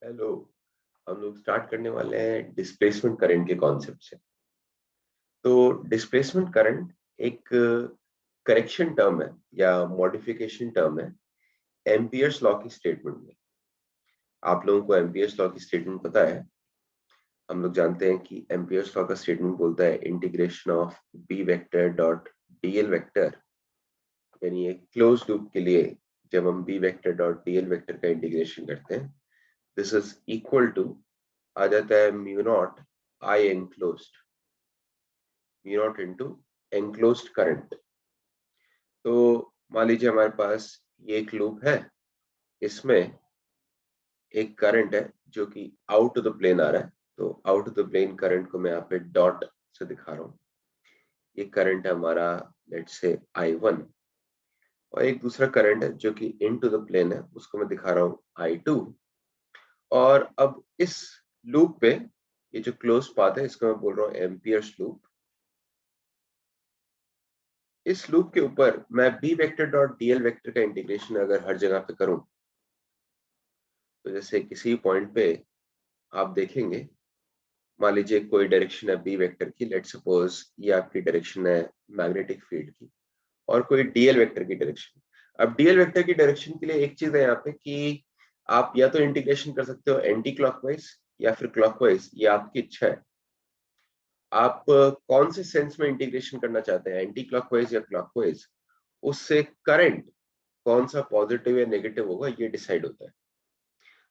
Hello. हम लोग start करने वाले हैं डिस्प्लेसमेंट करंट के कॉन्सेप्ट से। तो डिस्प्लेसमेंट करंट एक करेक्शन टर्म है या मॉडिफिकेशन टर्म है एम्पियर्स लॉ की स्टेटमेंट में। आप लोगों को एम्पियर्स लॉ की स्टेटमेंट पता है। हम लोग जानते हैं कि एम्पियर्स लॉ का स्टेटमेंट बोलता है integration of B vector dot DL vector, यानी एक क्लोज लूप के लिए जब हम B vector dot DL vector का इंटीग्रेशन करते हैं, दिस इज इक्वल टू आ जाता है mu not I enclosed, mu not into enclosed current. तो मान लीजिए हमारे पास ये एक लूप है, इसमें एक करंट है जो कि आउट ऑफ द प्लेन आ रहा है। तो out of the plane current को मैं यहाँ पे डॉट से दिखा रहा हूँ। ये करंट है हमारा, लेट्स से I1, और एक दूसरा करंट है जो कि इनटू द प्लेन है, उसको मैं दिखा रहा हूँ I2। और अब इस लूप पे ये जो क्लोज पाथ है इसको मैं बोल रहा हूँ एम्पियर्स लूप। इस लूप के ऊपर मैं B vector dot DL vector का इंटीग्रेशन अगर हर जगह पे करूं, तो जैसे किसी पॉइंट पे आप देखेंगे, मान लीजिए कोई डायरेक्शन है बी वेक्टर की, लेट सपोज ये आपकी डायरेक्शन है मैग्नेटिक फील्ड की, और कोई डीएल वेक्टर की डायरेक्शन। अब डीएल वेक्टर की डायरेक्शन के लिए एक चीज है यहाँ पे कि आप या तो इंटीग्रेशन कर सकते हो एंटी क्लॉकवाइज या फिर क्लॉकवाइज, ये आपकी इच्छा है। आप कौन से सेंस में इंटीग्रेशन करना चाहते हैं, एंटी क्लॉकवाइज या क्लॉकवाइज, उससे करंट कौन सा पॉजिटिव या नेगेटिव होगा ये डिसाइड होता है।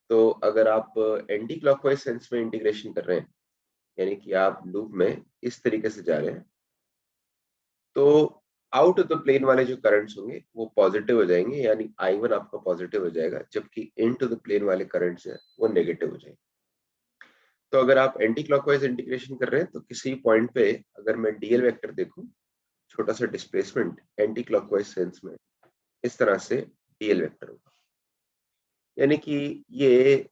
तो अगर आप एंटी क्लॉकवाइज सेंस में इंटीग्रेशन कर रहे हैं, यानी कि आप लूप में इस तरीके से जा रहे हैं, तो आउट ऑफ द प्लेन वाले जो करंट्स होंगे वो पॉजिटिव हो जाएंगे, यानी I1 आपका पॉजिटिव हो जाएगा, जबकि इनटू द प्लेन वाले करंट्स हैं वो नेगेटिव हो जाएंगे। तो अगर आप एंटी क्लॉकवाइज इंटीग्रेशन कर रहे हैं तो किसी पॉइंट पे अगर मैं डीएल वेक्टर देखूं, छोटा सा डिस्प्लेसमेंट एंटी क्लॉकवाइज सेंस में इस तरह से डीएल वेक्टर होगा, यानी कि ये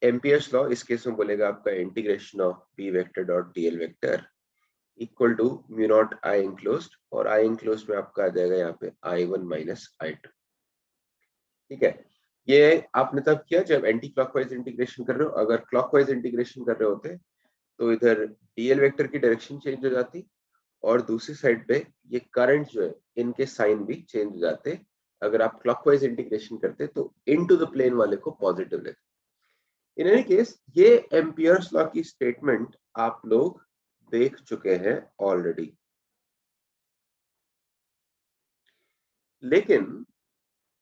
एम्पियर्स लॉ इस केस में बोलेगा आपका integration of B vector dot DL vector equal to mu not I enclosed, और आई एनक्लोज्ड में आपका आ जाएगा यहाँ पे I1 माइनस I2। ठीक है, ये आपने तब किया जब एंटी क्लॉकवाइज इंटीग्रेशन कर रहे हो। अगर क्लॉकवाइज इंटीग्रेशन कर रहे होते तो इधर डीएल वेक्टर की डायरेक्शन चेंज हो जाती, और दूसरी साइड पे ये करंट जो है इनके साइन भी चेंज हो जाते। अगर आप क्लॉकवाइज इंटीग्रेशन करते तो इनटू द प्लेन वाले को पॉजिटिव लेते। इन एनी केस ये एम्पियर्स लॉ की स्टेटमेंट आप लोग देख चुके हैं ऑलरेडी, लेकिन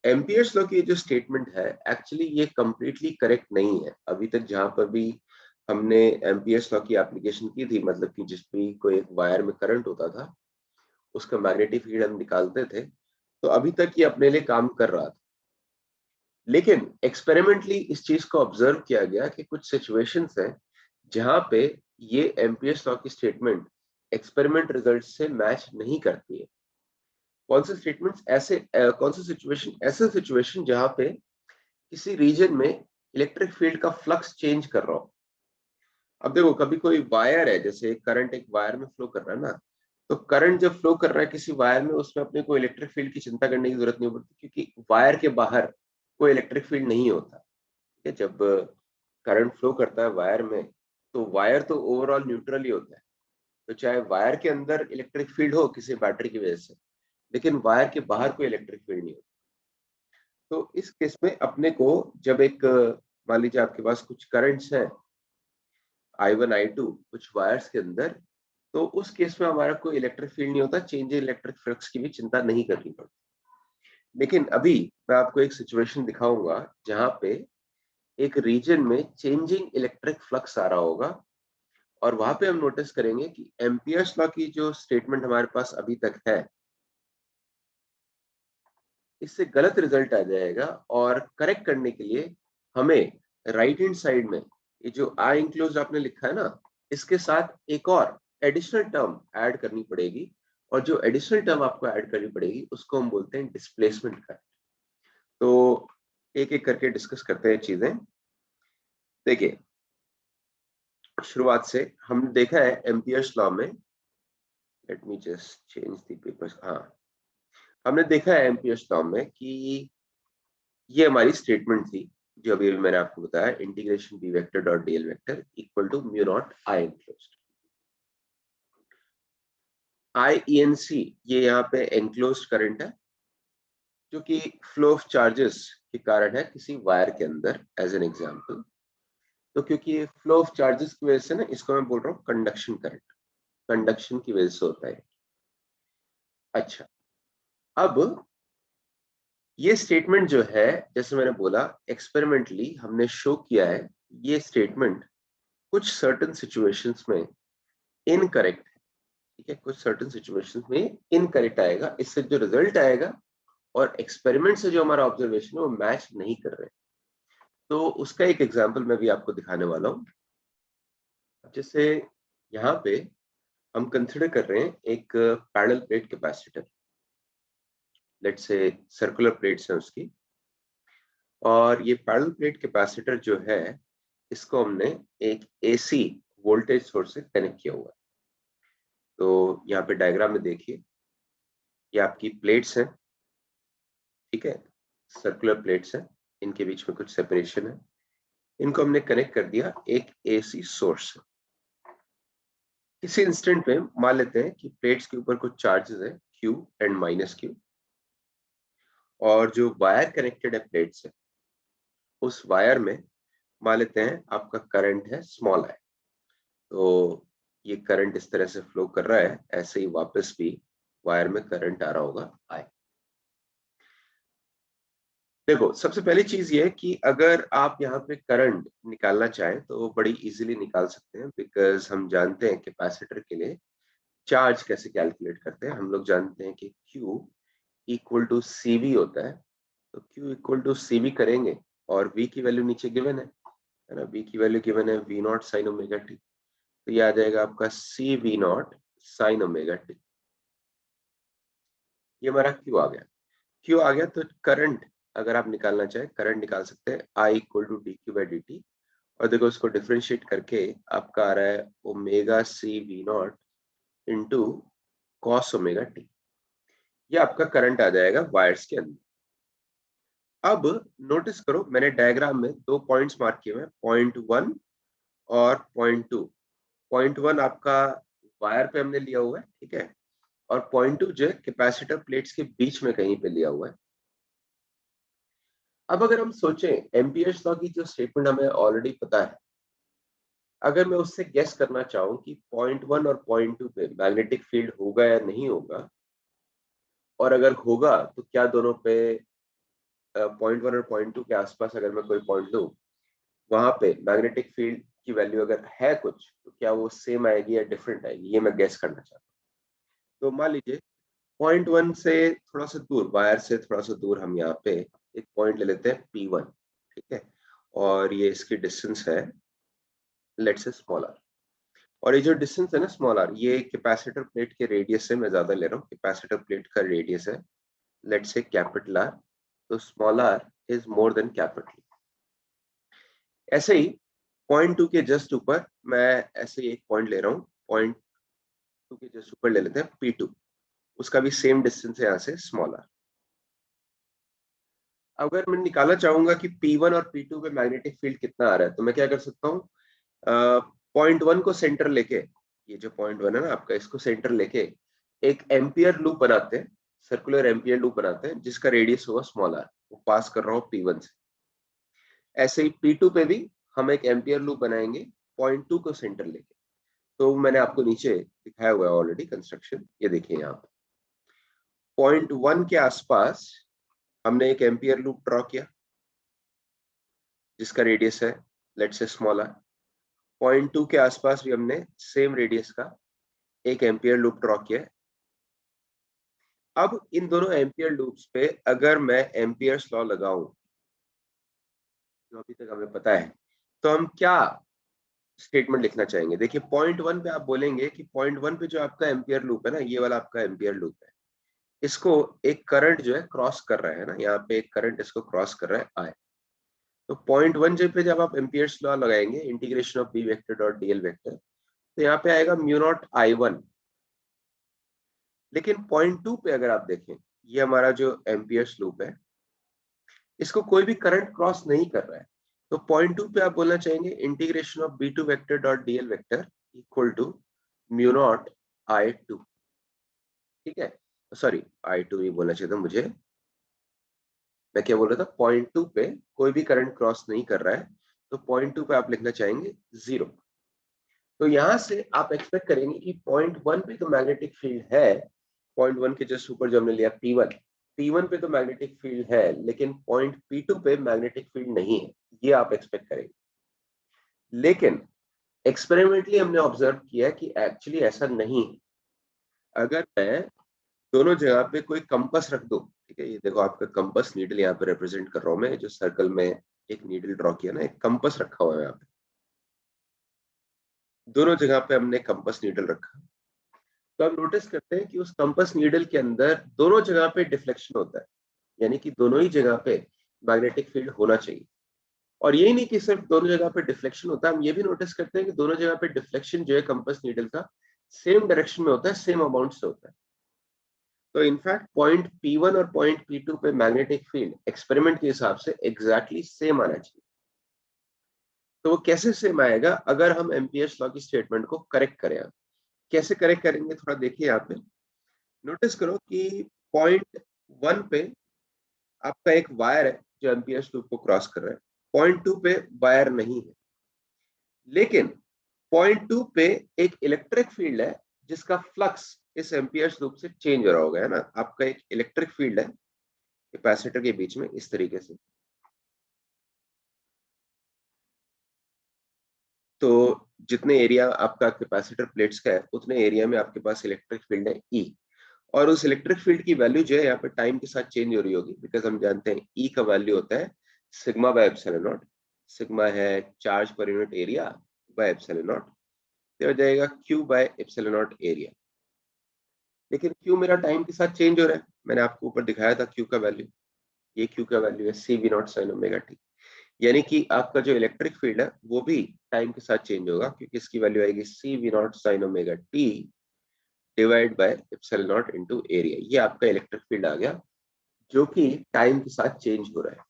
एम्पियर्स लॉ की जो स्टेटमेंट है एक्चुअली ये कंप्लीटली करेक्ट नहीं है। अभी तक जहां पर भी हमने एम्पियर्स लॉ की एप्लीकेशन की थी, मतलब कि जिस भी कोई एक वायर में करंट होता था उसका मैग्नेटिक फील्ड हम निकालते थे, तो अभी तक ये अपने लिए काम कर रहा था। लेकिन एक्सपेरिमेंटली इस चीज को ऑब्जर्व किया गया कि कुछ सिचुएशंस हैं जहां पे ये एम्पियर्स लॉ की स्टेटमेंट एक्सपेरिमेंट रिजल्ट से मैच नहीं करती है। कौन से स्टेटमेंट्स ऐसे, कौन से सिचुएशन, ऐसे सिचुएशन जहां पे किसी रीजन में इलेक्ट्रिक फील्ड का फ्लक्स चेंज कर रहा हो। अब देखो, कभी कोई वायर है, जैसे करंट एक वायर में फ्लो कर रहा है ना, तो करंट जब फ्लो कर रहा है किसी वायर में, उसमें अपने को इलेक्ट्रिक फील्ड की चिंता करने की जरूरत नहीं पड़ती, क्योंकि वायर के बाहर कोई इलेक्ट्रिक फील्ड नहीं होता। ठीक है, जब करंट फ्लो करता है वायर में, तो वायर तो ओवरऑल न्यूट्रल ही होता है। तो चाहे वायर के अंदर इलेक्ट्रिक फील्ड हो किसी बैटरी की वजह से, लेकिन वायर के बाहर कोई इलेक्ट्रिक फील्ड नहीं होता। तो इस केस में अपने को जब एक मान लीजिए आपके पास कुछ करंट्स हैं I1 I2 कुछ वायर्स के अंदर, तो उस केस में हमारा कोई इलेक्ट्रिक फील्ड नहीं होता, चेंज इन इलेक्ट्रिक फ्लक्स की भी चिंता नहीं करनी पड़ती। लेकिन अभी मैं आपको एक सिचुएशन दिखाऊंगा जहां पे एक रीजन में चेंजिंग इलेक्ट्रिक फ्लक्स आ रहा होगा, और वहां पे हम नोटिस करेंगे कि एम्पियर्स लॉ की जो स्टेटमेंट हमारे पास अभी तक है, इससे गलत रिजल्ट आ जाएगा। और करेक्ट करने के लिए हमें राइट हैंड साइड में ये जो आई इंक्लोज आपने लिखा है ना, इसके साथ एक और एडिशनल टर्म ऐड करनी पड़ेगी, और जो एडिशनल टर्म आपको ऐड करनी पड़ेगी उसको हम बोलते हैं डिस्प्लेसमेंट करंट। तो एक एक करके डिस्कस करते हैं चीजें। देखिए, शुरुआत से हमने देखा है एम्पियर्स लॉ में, let me just change the papers. हाँ, हमने देखा है एम्पियर्स लॉ में कि ये हमारी स्टेटमेंट थी जो अभी मैंने आपको बताया, integration B vector dot DL vector equal to mu not I enclosed. IENC ये यहाँ पे एनक्लोज्ड करंट है जो कि फ्लो ऑफ चार्जेस के कारण है किसी वायर के अंदर, एज एन एग्जांपल। तो क्योंकि ये फ्लो ऑफ चार्जेस की वजह से ना, इसको मैं बोल रहा हूँ कंडक्शन करंट, कंडक्शन की वजह से होता है। अच्छा, अब ये स्टेटमेंट जो है, जैसे मैंने बोला, एक्सपेरिमेंटली हमने शो किया है ये स्टेटमेंट कुछ सर्टेन सिचुएशंस में इनकरेक्ट है। ठीक है, कुछ सर्टेन सिचुएशंस में इनकरेक्ट आएगा, इससे जो रिजल्ट आएगा और एक्सपेरिमेंट से जो हमारा ऑब्जर्वेशन है वो मैच नहीं कर रहे। तो उसका एक एग्जांपल मैं भी आपको दिखाने वाला हूँ। जैसे यहाँ पे हम कंसिडर कर रहे हैं एक parallel plate capacitor, let's say circular plates है उसकी, और ये पैरेलल प्लेट कैपेसिटर जो है इसको हमने एक AC वोल्टेज सोर्स से कनेक्ट किया हुआ है। तो यहाँ पे डायग्राम में देखिए, ये आपकी प्लेट्स हैं, ठीक है, सर्कुलर प्लेट्स हैं, इनके बीच में कुछ सेपरेशन है, इनको हमने कनेक्ट कर दिया एक AC सोर्स से। किसी इंस्टेंट में मान लेते हैं कि प्लेट्स के ऊपर कुछ चार्जेस है Q एंड -Q, और जो वायर कनेक्टेड है प्लेट से, उस वायर में मान लेते हैं आपका करंट है स्मॉल है। तो ये करंट इस तरह से फ्लो कर रहा है, ऐसे ही वापस भी वायर में करंट आ रहा होगा I। देखो, सबसे पहली चीज ये है कि अगर आप यहाँ पे करंट निकालना चाहें तो वो बड़ी इजीली निकाल सकते हैं, बिकॉज हम जानते हैं कैपेसिटर के लिए चार्ज कैसे कैलकुलेट करते हैं। हम लोग जानते हैं कि Q इक्वल टू CV होता है। तो Q इक्वल टू CV करेंगे और V की वैल्यू नीचे गिवन है ना, V की वैल्यू गिवन है V nought sine omega T. तो ये आ जाएगा आपका CV not sine omega T. ये हमारा Q आ गया। Q आ गया, तो करंट अगर आप निकालना चाहें, करंट निकाल सकते हैं I इक्वल टू dQ/dt। और देखो, उसको डिफरेंशिएट करके आपका आ रहा है omega CV not into cos omega T. ये आपका करंट आ जाएगा वायर्स के अंदर। अब नोटिस करो, मैंने डायग्राम में दो पॉइंट्स मार्क किए हुए हैं, .1 और .2। .1 आपका वायर पे हमने लिया हुआ है, ठीक है, और .2 जो है कैपेसिटर प्लेट्स के बीच में कहीं पे लिया हुआ है। अब अगर हम सोचें, एम्पियर्स लॉ की जो स्टेटमेंट हमें ऑलरेडी पता है, अगर मैं उससे गेस करना चाहूँ कि .1 और .2 पे मैग्नेटिक फील्ड होगा या नहीं होगा, और अगर होगा तो क्या दोनों पे .1 और .2 के आसपास अगर मैं कोई पॉइंट लूँ, वहां पे मैग्नेटिक फील्ड की वैल्यू अगर है कुछ, तो क्या वो सेम आएगी या डिफरेंट आएगी, ये मैं गेस करना चाहता हूँ। तो मान लीजिए .1 से थोड़ा सा दूर, वायर से थोड़ा सा दूर, हम यहाँ पे एक पॉइंट ले लेते हैं P1, ठीक है, और ये इसकी डिस्टेंस है लेट्स से स्मॉल r। और ये जो डिस्टेंस है ना स्मॉल r, ये कैपेसिटर प्लेट के रेडियस से मैं ज्यादा ले रहा हूँ, कैपेसिटर प्लेट का रेडियस है लेट्स से कैपिटल R। तो small r is more than capital. ऐसे ही .2 के जस्ट ऊपर मैं ऐसे ही एक पॉइंट ले रहा हूँ, .2 के जस्ट ऊपर ले लेते हैं P2, उसका भी सेम डिस्टेंस है यहाँ से स्मॉल r। अगर मैं निकालना चाहूंगा कि P1 और P2 पे मैग्नेटिक फील्ड कितना आ रहा है, तो मैं क्या कर सकता हूँ, .1 को सेंटर लेके, ये जो .1 है ना आपका, इसको सेंटर लेके एक एम्पियर लूप बनाते हैं, सर्कुलर एम्पियर लूप बनाते हैं, जिसका रेडियस होगा स्मॉल r, वो पास कर रहा हूँ P1 से। ऐसे ही P2 पे भी हम एक एम्पियर लूप बनाएंगे .2 को सेंटर लेके। तो मैंने आपको नीचे दिखाया हुआ है ऑलरेडी कंस्ट्रक्शन, ये देखिए यहाँ पे .1 के आसपास हमने एक एम्पियर लूप ड्रॉ किया जिसका रेडियस है लेट्स से स्मॉल r। .2 के आसपास भी हमने सेम रेडियस का एक एम्पियर लूप ड्रॉ किया है। अब इन दोनों एम्पियर लूप्स पे अगर मैं एम्पियर्स लॉ लगाऊं, जो अभी तक हमें पता है, तो हम क्या स्टेटमेंट लिखना चाहेंगे। देखिए, .1 पे आप बोलेंगे कि .1 पे जो आपका एम्पियर लूप है ना, ये वाला आपका एम्पियर लूप है, इसको एक करंट जो है क्रॉस कर रहा है ना, यहाँ पे एक करंट इसको क्रॉस कर रहा है I। तो .1 पे जब आप एम्पियर्स लॉ लगाएंगे, integration of B vector dot DL vector, तो यहाँ पे आएगा म्यू नॉट I1। लेकिन .2 पे अगर आप देखें, ये हमारा जो एम्पियर्स लूप है, इसको कोई भी करंट क्रॉस नहीं कर रहा है, तो पॉइंट 2 पे आप बोलना चाहेंगे integration of B2 vector dot DL vector equal to mu nought I2। ठीक है, सॉरी I2 ही बोलना चाहिए था मुझे, मैं क्या बोल रहा था, पॉइंट 2 पे कोई भी करंट क्रॉस नहीं कर रहा है, तो पॉइंट 2 पे आप लिखना चाहेंगे 0। तो यहां से आप एक्सपेक्ट करेंगे कि पॉइंट 1 पे तो मैग्नेटिक फील्ड है, पॉइंट 1 के जस्ट ऊपर जो हमने लिया P1 पे तो मैग्नेटिक फील्ड है, लेकिन पॉइंट P2 पे मैग्नेटिक फील्ड नहीं है, ये आप एक्सपेक्ट करेंगे। लेकिन एक्सपेरिमेंटली हमने ऑब्जर्व किया कि एक्चुअली ऐसा नहीं है। अगर मैं दोनों जगह पे कोई कंपास रख दो, ठीक है, ये देखो आपका कंपास नीडल यहाँ पे रिप्रेजेंट कर रहा हूं मैं, जो सर्कल में एक नीडल ड्रॉ किया ना, एक कंपास रखा हुआ है यहाँ पे, दोनों जगह पे हमने कंपास नीडल रखा, तो हम नोटिस करते हैं कि उस कंपास नीडल के अंदर दोनों जगह पे डिफ्लेक्शन होता है, यानी कि दोनों ही जगह पे मैग्नेटिक फील्ड होना चाहिए। और यही नहीं कि सिर्फ दोनों जगह पे डिफ्लेक्शन होता है, हम ये भी नोटिस करते हैं कि दोनों जगह पे डिफ्लेक्शन जो है कंपास नीडल का सेम डायरेक्शन में होता है, सेम अमाउंट से होता है। तो इनफैक्ट पॉइंट P1 और पॉइंट P2 पे मैग्नेटिक फील्ड एक्सपेरिमेंट के हिसाब से एग्जैक्टली सेम आना चाहिए। तो वो कैसे सेम आएगा, अगर हम एम्पियर्स लॉ की स्टेटमेंट को करेक्ट करें। कैसे करेक्ट करेंगे, थोड़ा देखिए यहाँ पे, नोटिस करो कि पॉइंट 1 पे आपका एक वायर है जो एम्पियर्स लूप को क्रॉस कर रहा है, पॉइंट 2 पे वायर नहीं है, लेकिन पॉइंट 2 पे एक इलेक्ट्रिक फील्ड है जिसका फ्लक्स इस एम्पियर्स लूप से चेंज हो रहा होगा, है ना, आपका एक इलेक्ट्रिक फील्ड है कैपेसिटर के बीच में इस तरीके से। तो जितने एरिया आपका कैपेसिटर प्लेट्स का है, उतने एरिया में आपके पास इलेक्ट्रिक फील्ड है ई, और उस इलेक्ट्रिक फील्ड की वैल्यू जो है यहाँ पे टाइम के साथ चेंज हो रही होगी, बिकॉज हम जानते हैं ई का वैल्यू होता है sigma by epsilon naught. Sigma है charge per unit area by epsilon naught, तो हो जाएगा Q by epsilon naught area. लेकिन क्यू मेरा टाइम के साथ चेंज हो रहा है, मैंने आपको ऊपर दिखाया था क्यू का वैल्यू, ये क्यू का वैल्यू है C V naught sine omega t, यानी कि आपका जो इलेक्ट्रिक फील्ड है वो भी टाइम के साथ चेंज होगा, क्योंकि इसकी वैल्यू आएगी C V naught sine omega t divide by epsilon naught into area. ये आपका इलेक्ट्रिक फील्ड आ गया जो कि टाइम के साथ चेंज हो रहा है।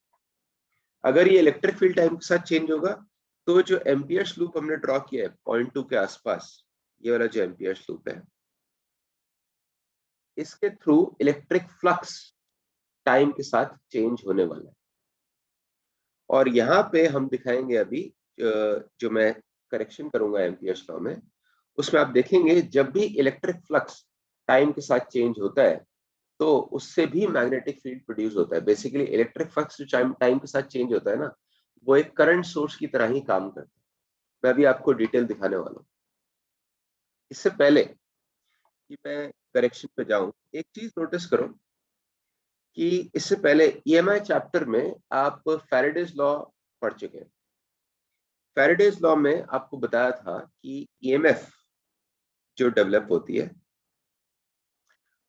अगर ये इलेक्ट्रिक फील्ड टाइम के साथ चेंज होगा, तो जो एम्पियर्स लूप हमने ड्रॉ किया है पॉइंट 2 के आसपास, ये वाला जो एम्पियर्स लूप है, इसके थ्रू इलेक्ट्रिक फ्लक्स टाइम के साथ चेंज होने वाला है। और यहाँ पे हम दिखाएंगे अभी जो मैं करेक्शन करूंगा एम्पियर्स लॉ में, उसमें आप देखेंगे जब भी इलेक्ट्रिक फ्लक्स टाइम के साथ चेंज होता है, तो उससे भी मैग्नेटिक फील्ड प्रोड्यूस होता है। बेसिकली इलेक्ट्रिक फ्लक्स जो टाइम के साथ चेंज होता है ना, वो एक करंट सोर्स की तरह ही काम करता है। मैं अभी आपको डिटेल दिखाने वाला हूँ। इससे पहले कि मैं करेक्शन पे जाऊं, एक चीज नोटिस करो कि इससे पहले ईएमआई चैप्टर में आप फैराडेज लॉ पढ़ चुके हैं। फैराडेज लॉ में आपको बताया था कि ईएमएफ जो डेवलप होती है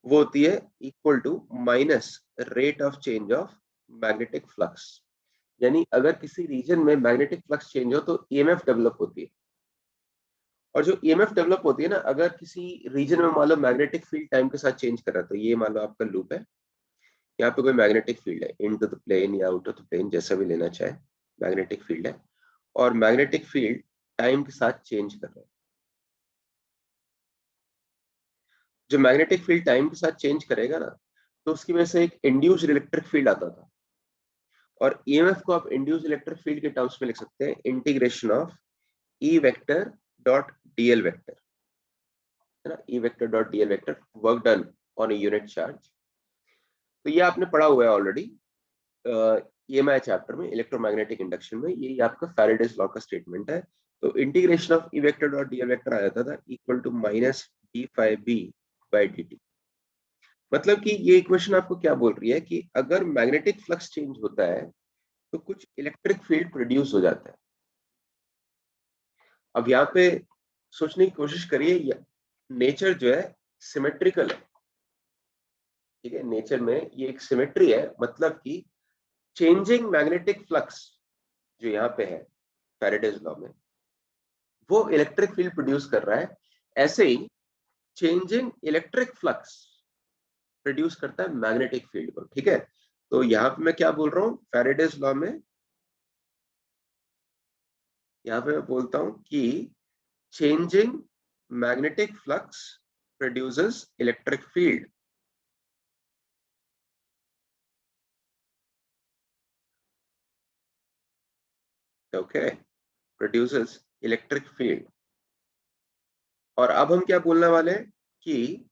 वो होती है equal to minus rate of change of magnetic flux. यानी अगर किसी रीजन में मैग्नेटिक फ्लक्स चेंज हो तो ईएमएफ डेवलप होती है। और जो ईएमएफ डेवलप होती है ना, अगर किसी रीजन में मान लो मैग्नेटिक फील्ड टाइम के साथ चेंज कर रहा है, तो ये मान लो आपका लूप है, यहाँ पे कोई मैग्नेटिक फील्ड है, इन टू द प्लेन या आउट ऑफ द प्लेन, जैसा भी लेना चाहे, मैग्नेटिक फील्ड है, और मैग्नेटिक फील्ड टाइम के साथ चेंज कर रहा है। जो मैग्नेटिक फील्ड टाइम के साथ चेंज करेगा ना, तो उसकी वजह से एक इंड्यूस्ड इलेक्ट्रिक फील्ड आता था। और ईएमएफ को आप इंड्यूस्ड इलेक्ट्रिक फील्ड के टर्म्स में लिख सकते हैं integration of E vector dot DL vector, है ना, E vector dot DL vector work done on a unit charge. तो ये आपने पढ़ा हुआ है ऑलरेडी ईएमआई चैप्टर में, इलेक्ट्रोमैग्नेटिक इंडक्शन में, ये आपका फैराडेज लॉ का स्टेटमेंट है। तो integration of E vector dot DL vector आ जाता था equal to minus d phi B by D T. मतलब कि ये इक्वेशन आपको क्या बोल रही है कि अगर मैग्नेटिक फ्लक्स चेंज होता है तो कुछ इलेक्ट्रिक फील्ड प्रोड्यूस हो जाता है। अब यहाँ पे सोचने की कोशिश करिए, नेचर जो है सिमेट्रिकल है, ठीक है, नेचर में ये एक सिमेट्री है, मतलब कि चेंजिंग मैग्नेटिक फ्लक्स जो यहाँ पे है फैराडेज लॉ में, वो इलेक्ट्रिक फील्ड प्रोड्यूस कर रहा है। ऐसे ही चेंजिंग इलेक्ट्रिक फ्लक्स प्रोड्यूस करता है मैग्नेटिक फील्ड को, ठीक है। तो यहाँ पे मैं क्या बोल रहा हूँ, फैराडेज लॉ में यहाँ पे मैं बोलता हूँ कि changing magnetic flux produces electric field. Okay, produces electric field. और अब हम क्या बोलने वाले हैं कि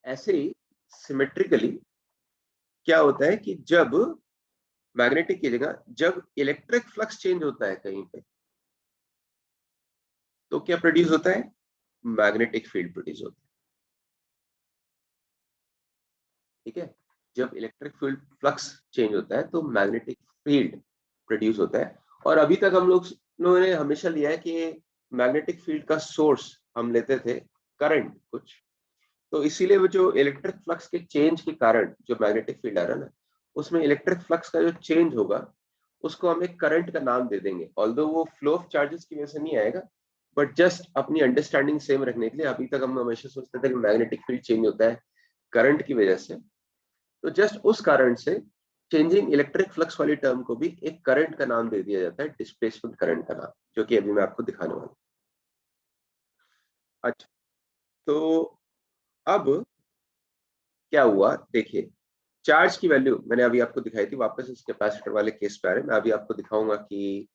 ऐसे ही सिमेट्रिकली क्या होता है कि जब मैग्नेटिक की जगह जब इलेक्ट्रिक फ्लक्स चेंज होता है कहीं पे, तो क्या प्रोड्यूस होता है, मैग्नेटिक फील्ड प्रोड्यूस होता है। ठीक है, जब इलेक्ट्रिक फील्ड फ्लक्स चेंज होता है तो मैग्नेटिक फील्ड प्रोड्यूस होता है। और अभी तक हम लोगों ने हमेशा लिया है कि मैग्नेटिक फील्ड का सोर्स हम लेते थे करंट कुछ, तो इसीलिए वो जो इलेक्ट्रिक फ्लक्स के चेंज के कारण जो मैग्नेटिक फील्ड आ रहा है ना, उसमें इलेक्ट्रिक फ्लक्स का जो चेंज होगा उसको हम एक करंट का नाम दे देंगे। ऑल्दो वो फ्लो ऑफ चार्जेस की वजह से नहीं आएगा, बट जस्ट अपनी अंडरस्टैंडिंग सेम रखने के लिए, अभी तक हम हमेशा सोचते थे कि मैग्नेटिक फील्ड चेंज होता है करंट की वजह से, तो जस्ट उस कारण से चेंजिंग इलेक्ट्रिक फ्लक्स वाली टर्म को भी एक करंट का नाम दे दिया जाता है, डिस्प्लेसमेंट करंट का नाम, जो कि अभी मैं आपको दिखाने वाला हूँ। अच्छा, तो अब क्या हुआ देखिए, चार्ज की वैल्यू मैंने अभी आपको दिखाई थी, वापस इस कैपेसिटर वाले केस पे आ रहे हैं। मैं अभी आपको दिखाऊंगा कि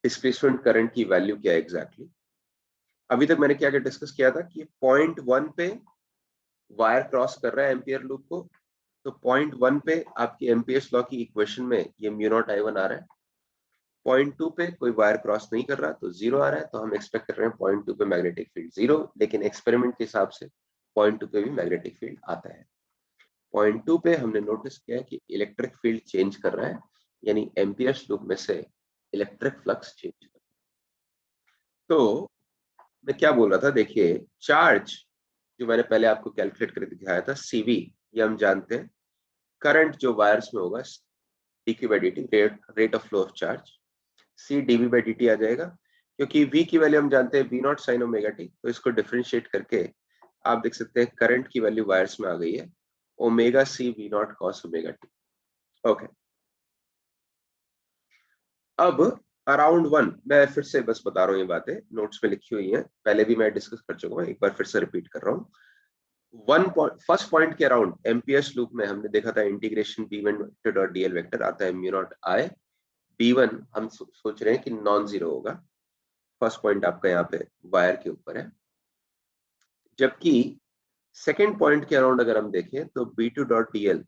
डिस्प्लेसमेंट करंट की वैल्यू क्या है एग्जैक्टली। अभी तक मैंने क्या क्या डिस्कस किया था कि पॉइंट वन पे वायर क्रॉस कर रहा है एम्पियर लूप को, तो पॉइंट वन पे आपकी एम्पियर्स लॉ की इक्वेशन में ये म्यू नॉट आई वन आ रहा है। पॉइंट टू पे कोई वायर क्रॉस नहीं कर रहा तो जीरो आ रहा है, तो हम एक्सपेक्ट कर रहे हैं पॉइंट टू पे मैग्नेटिक फील्ड जीरो, लेकिन एक्सपेरिमेंट के हिसाब से पॉइंट टू पे भी मैग्नेटिक फील्ड आता है। पॉइंट टू पे हमने नोटिस किया है कि इलेक्ट्रिक फील्ड चेंज कर रहा है, यानी एम्पियर्स लूप में से इलेक्ट्रिक फ्लक्स चेंज कर रहा है। तो मैं क्या बोल रहा था, देखिए चार्ज जो मैंने पहले आपको कैलकुलेट करके दिखाया था सीवी, ये हम जानते हैं करंट जो वायर्स में होगा dq by dt, rate of flow of charge, C DV by dt आ जाएगा, क्योंकि v की वैल्यू हम जानते हैं v nought sine omega T, तो इसको डिफरेंशिएट करके आप देख सकते हैं करंट की वैल्यू वायर्स में आ गई है omega C V nought cos omega T. Okay, अब अराउंड वन, मैं फिर से बस बता रहा हूँ, ये बातें नोट्स में लिखी हुई हैं, पहले भी मैं डिस्कस कर चुका हूँ, एक बार फिर से रिपीट कर रहा हूँ। वन पॉइंट फर्स्ट पॉइंट के अराउंड एम्पियर्स लूप में हमने देखा था integration B one vector dot DL vector आता है mu not I, B one हम सोच रहे हैं कि नॉन जीरो होगा। फर्स्ट पॉइंट आपका यहाँ पे वायर के ऊपर है, जबकि सेकेंड पॉइंट के अराउंड अगर हम देखें तो बी टू डॉट डीएल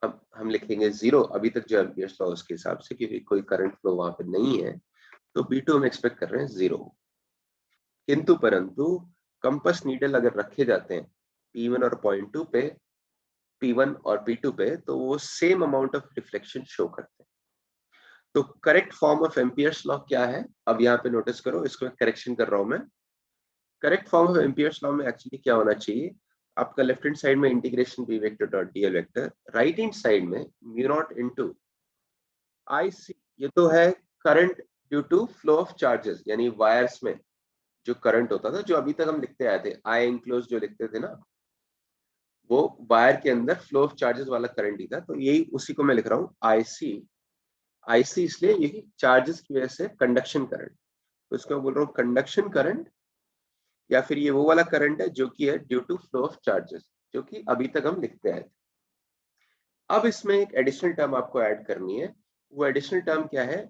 अब हम लिखेंगे जीरो, अभी तक जो एम्पियर्स लॉ उसके हिसाब से, क्योंकि कोई करंट फ्लो वहां पे नहीं है, तो बी टू हम एक्सपेक्ट कर रहे हैं जीरो। किंतु परंतु कंपस नीडल अगर रखे जाते हैं पी वन और पॉइंट टू पे, P1 और P2 पे, तो वो same amount of deflection show करते हैं। तो correct form of Ampere's law क्या है, अब यहाँ पे नोटिस करो, इसको मैं करेक्शन कर रहा हूं मैं। Correct form of Ampere's law में एक्चुअली क्या होना चाहिए, आपका लेफ्ट हैंड साइड में integration B vector dot DL vector, right hand side में mu not into I C, ये तो है current due to flow of charges, यानी वायर्स में जो करंट होता था, जो अभी तक हम लिखते आए थे आई एनक्लोज जो लिखते थे ना, वो वायर के अंदर फ्लो ऑफ चार्जेस वाला करंट ही था, तो यही उसी को मैं लिख रहा हूँ आई सी। आईसी इसलिए यही चार्जेस की वजह से कंडक्शन करंट, तो इसको मैं बोल रहा हूँ कंडक्शन करंट, या फिर ये वो वाला करंट है जो कि है due to flow of charges, जो कि अभी तक हम लिखते आए थे। अब इसमें एक एडिशनल टर्म आपको ऐड करनी है, वो एडिशनल टर्म क्या है,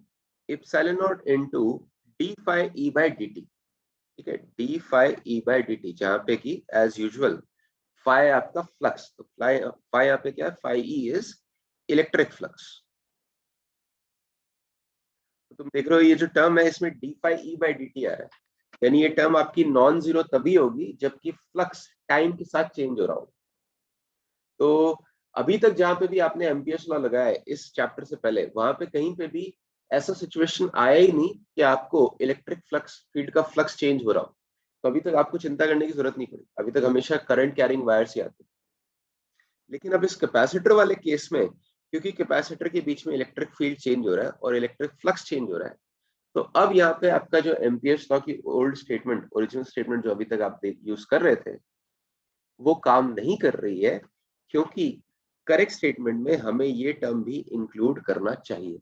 epsilon nought into D phi E by D T. ठीक है, D phi E by D T, जहां पे कि एज यूजुअल फाई आपका फ्लक्स, तो फाई यहाँ पे क्या है, phi E is electric flux. तो तुम देख रहे हो ये जो टर्म है इसमें d phi E by D t आ रहा है, यानी ये टर्म आपकी नॉन जीरो तभी होगी जबकि फ्लक्स टाइम के साथ चेंज हो रहा हो। तो अभी तक जहां पे भी आपने एम्पियर्स लॉ लगाया है इस चैप्टर से पहले, वहां पे कहीं पे भी ऐसा सिचुएशन आया ही नहीं कि आपको इलेक्ट्रिक फ्लक्स फील्ड का फ्लक्स चेंज हो रहा हो, तो अभी तक आपको चिंता करने की जरूरत नहीं पड़ी, अभी तक हमेशा करंट कैरिंग वायर्स ही आते। लेकिन अब इस कैपेसिटर वाले केस में, क्योंकि कैपेसिटर के बीच में इलेक्ट्रिक फील्ड चेंज हो रहा है और इलेक्ट्रिक फ्लक्स चेंज हो रहा है, तो अब यहाँ पे आपका जो एम्पियर्स लॉ की ओल्ड स्टेटमेंट, ओरिजिनल स्टेटमेंट जो अभी तक आप यूज कर रहे थे, वो काम नहीं कर रही है, क्योंकि करेक्ट स्टेटमेंट में हमें ये टर्म भी इंक्लूड करना चाहिए,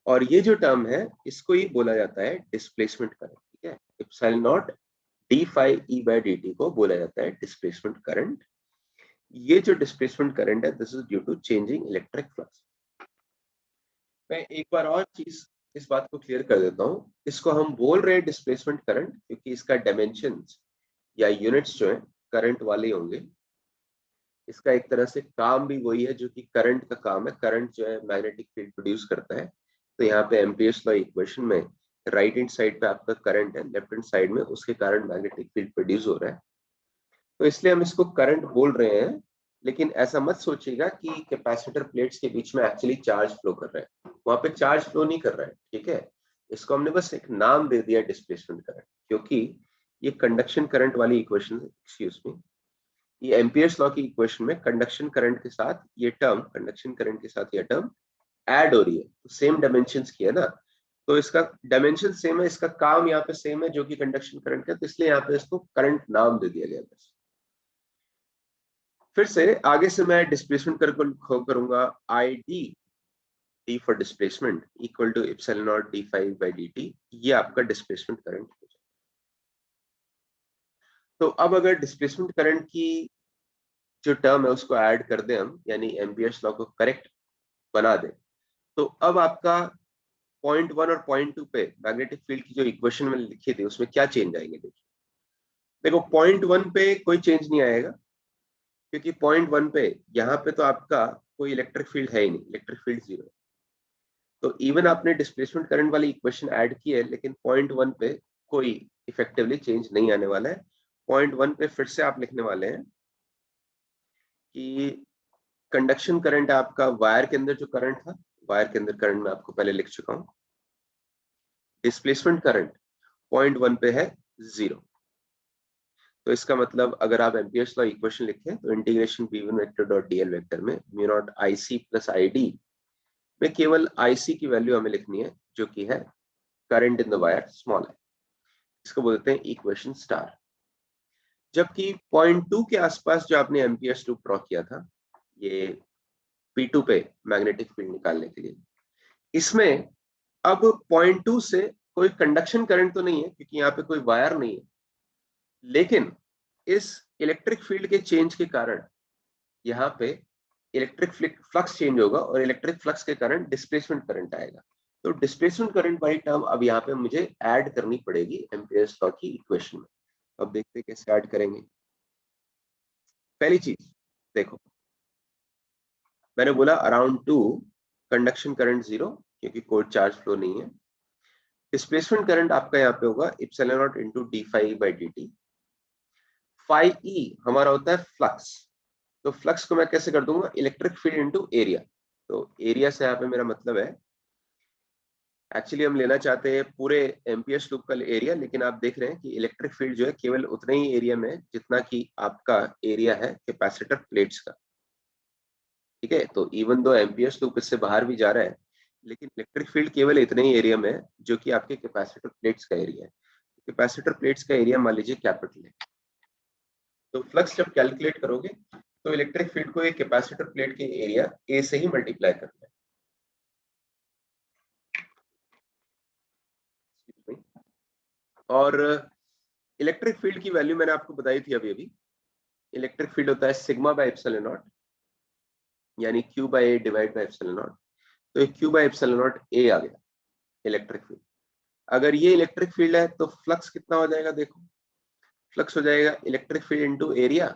और ये जो टर्म है इसको ही बोला जाता है डिस्प्लेसमेंट करंट। ठीक है, epsilon nought D phi E by D T को बोला जाता है डिस्प्लेसमेंट करंट। ये जो डिस्प्लेसमेंट करंट है this is due to changing electric flux. मैं एक बार और चीज इस बात को क्लियर कर देता हूँ, इसको हम बोल रहे हैं डिस्प्लेसमेंट करंट क्योंकि इसका डायमेंशंस या यूनिट्स जो है करंट वाले होंगे। इसका एक तरह से काम भी वही है जो कि करंट का काम है। करंट जो है मैग्नेटिक फील्ड प्रोड्यूस करता है। तो यहाँ पे एम्पियर्स लॉ इक्वेशन में राइट हैंड साइड पे आपका करंट है, लेफ्ट हैंड साइड में उसके कारण मैग्नेटिक फील्ड प्रोड्यूस हो रहा है, तो इसलिए हम इसको करंट बोल रहे हैं। लेकिन ऐसा मत सोचिएगा कि कैपेसिटर प्लेट्स के बीच में एक्चुअली चार्ज फ्लो कर रहा है, वहां पे चार्ज फ्लो नहीं कर रहा है। ठीक है, इसको हमने बस एक नाम दे दिया डिस्प्लेसमेंट करंट, क्योंकि ये कंडक्शन करंट वाली इक्वेशन, एक्सक्यूज मी, ये एम्पियर्स लॉ की इक्वेशन में कंडक्शन करंट के साथ ये टर्म, कंडक्शन करंट के साथ ये टर्म ऐड हो रही है, तो सेम डायमेंशंस की है ना, तो इसका डायमेंशन सेम है, इसका काम यहाँ पे सेम है जो कि कंडक्शन करंट का, तो इसलिए यहाँ पे इसको करंट नाम दे दिया गया बस। फिर से आगे से मैं डिस्प्लेसमेंट करूंगा I D, D for displacement equal to epsilon nought D phi by D T, ये आपका डिस्प्लेसमेंट करंट हो जाए। तो अब अगर डिस्प्लेसमेंट करंट की जो टर्म है उसको ऐड कर दें हम, यानी एम्पियर्स लॉ को करेक्ट बना दें, तो अब आपका पॉइंट वन और पॉइंट टू पे मैग्नेटिक फील्ड की जो इक्वेशन मैंने लिखी थी उसमें क्या चेंज आएंगे। देखिए, देखो पॉइंट वन पे कोई चेंज नहीं आएगा, क्योंकि पॉइंट वन पे यहाँ पे तो आपका कोई इलेक्ट्रिक फील्ड है ही नहीं, इलेक्ट्रिक फील्ड जीरो। तो इवन आपने डिस्प्लेसमेंट करंट वाली इक्वेशन ऐड की है, लेकिन पॉइंट वन पे कोई इफेक्टिवली चेंज नहीं आने वाला है। पॉइंट वन पे फिर से आप लिखने वाले हैं कि कंडक्शन करंट आपका वायर के अंदर जो करंट था, वायर के अंदर करंट मैं आपको पहले लिख चुका हूं। डिस्प्लेसमेंट करंट पॉइंट वन पे है जीरो, तो इसका मतलब अगर आप एम्पियर्स लॉ इक्वेशन लिखें तो integration v1 vector dot dl vector में mu naught ic plus id में केवल ic की वैल्यू हमें लिखनी है जो कि है current in the wire small है, इसको बोलते हैं इक्वेशन स्टार। जबकि पॉइंट टू के आसपास जो आपने एम्पियर्स लूप ड्रॉ किया था, ये P2 पे मैग्नेटिक फील्ड निकालने के लिए, इसमें अब पॉइंट टू से कोई कंडक्शन करंट तो नहीं है क्योंकि यहाँ पे कोई वायर नहीं है, लेकिन इस इलेक्ट्रिक फील्ड के चेंज के कारण यहाँ पे इलेक्ट्रिक फ्लक्स चेंज होगा और इलेक्ट्रिक फ्लक्स के कारण डिस्प्लेसमेंट करंट आएगा। तो डिस्प्लेसमेंट करंट वाली टर्म अब यहाँ पे मुझे ऐड करनी पड़ेगी एम्पियर्स लॉ की इक्वेशन में। अब देखते हैं कैसे ऐड करेंगे। पहली चीज देखो, मैंने बोला around two conduction current zero क्योंकि कोई चार्ज फ्लो नहीं है। डिस्प्लेसमेंट करंट आपका यहाँ पे होगा epsilon nought into D phi by D T. Phi E हमारा होता है फ्लक्स, तो फ्लक्स को मैं कैसे कर दूंगा, इलेक्ट्रिक फील्ड इनटू एरिया। तो एरिया से यहाँ पे मेरा मतलब है, एक्चुअली हम लेना चाहते हैं पूरे एम्पियर्स लूप का एरिया, लेकिन आप देख रहे हैं कि इलेक्ट्रिक फील्ड जो है केवल उतने ही एरिया में जितना कि आपका एरिया है कैपेसिटर प्लेट्स का। ठीक है, तो इवन दो एम्पियर्स लूप इससे बाहर भी जा रहा है, लेकिन इलेक्ट्रिक फील्ड केवल इतने ही एरिया में है जो कि आपके कैपेसिटर प्लेट्स का एरिया है। कैपेसिटर प्लेट्स का एरिया मान लीजिए कैपिटल है, तो फ्लक्स जब कैलकुलेट करोगे तो इलेक्ट्रिक फील्ड को एक कैपेसिटर प्लेट के एरिया ए से ही मल्टीप्लाई करना है। और इलेक्ट्रिक फील्ड की वैल्यू मैंने आपको बताई थी अभी अभी, इलेक्ट्रिक फील्ड होता है सिग्मा बाय एप्सिलॉन नॉट, यानी Q by A divide by epsilon naught. तो एक Q by epsilon naught A आ गया इलेक्ट्रिक फील्ड। अगर ये इलेक्ट्रिक फील्ड है तो फ्लक्स कितना हो जाएगा, देखो फ्लक्स हो जाएगा इलेक्ट्रिक फील्ड इनटू एरिया,